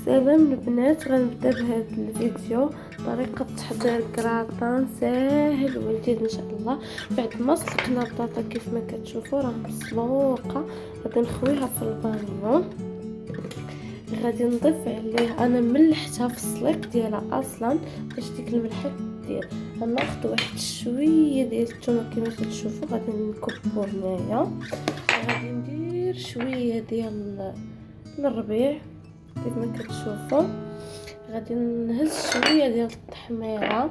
سلام البنات، غنبدا بهذا الفيديو طريقه تحضير كراتان ساهل ولذيذ ان شاء الله. بعد ما سلقنا البطاطا كيف ما كتشوفوا راه مسلوقه، غادي نخويها في البانيو. غادي نضيف عليه، انا ملحتها في السليق ديالها اصلا باش ديك الملحه دير. غناخذ واحد شويه ديال الثومه كما كتشوفوا، غادي نكبو هنايا. غادي ندير شويه ديال الربيع كيف ما كتشوفوا. غادي نهز شويه ديال التحميره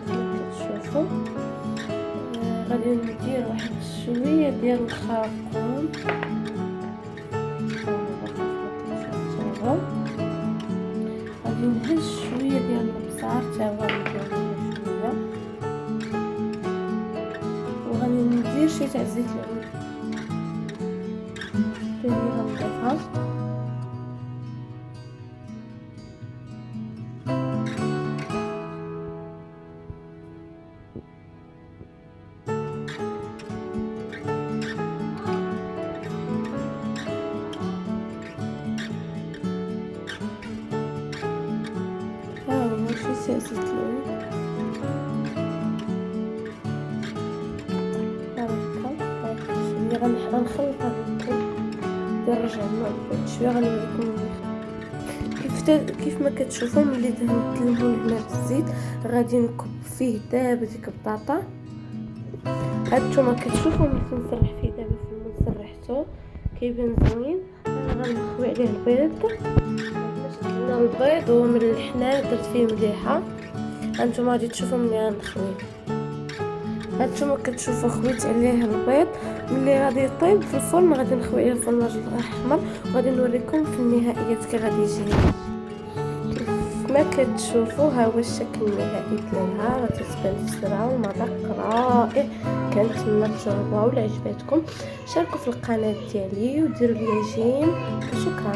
كما كتشوفوا. غادي ندير واحد شويه ديال الخرقوم، غادي نهز شويه ديال البصار تا هو ندير شويه، وغادي ندير شي تاع زيت العود اللي غنضيفها. شي زيت العود هكا غنخلط هذا الكل ديال الرجعنا شويه. غنوريكم كيف ما كتشوفوا. ملي دهنت الليمون هنا في الزيت غادي نكب فيه دابا ديك البطاطا. هانتوما كتشوفوا ملي كنسرح فيه دابا في الماء سرحته كيبان زوين. غنخوي عليه البيض، شدنا البيض وملحناه درت فيه مليحه. هانتوما غادي تشوفوا ملي غنخوي. هانتوما كتشوفوا خويت عليه البيض. ملي غادي يطيب في الفرن غادي نخوي عليه الفرماج الاحمر، وغادي نوريكم في النهائيات كي غادي يجي. كيف ما كتشوفوا ها هو الشكل النهائي ديالها، غادي تبان في السرعه والمذاق رائع. كنتمنى تجربوها ولا عجبتكم شاركوا في القناه ديالي وديروا لي جيم. شكرا.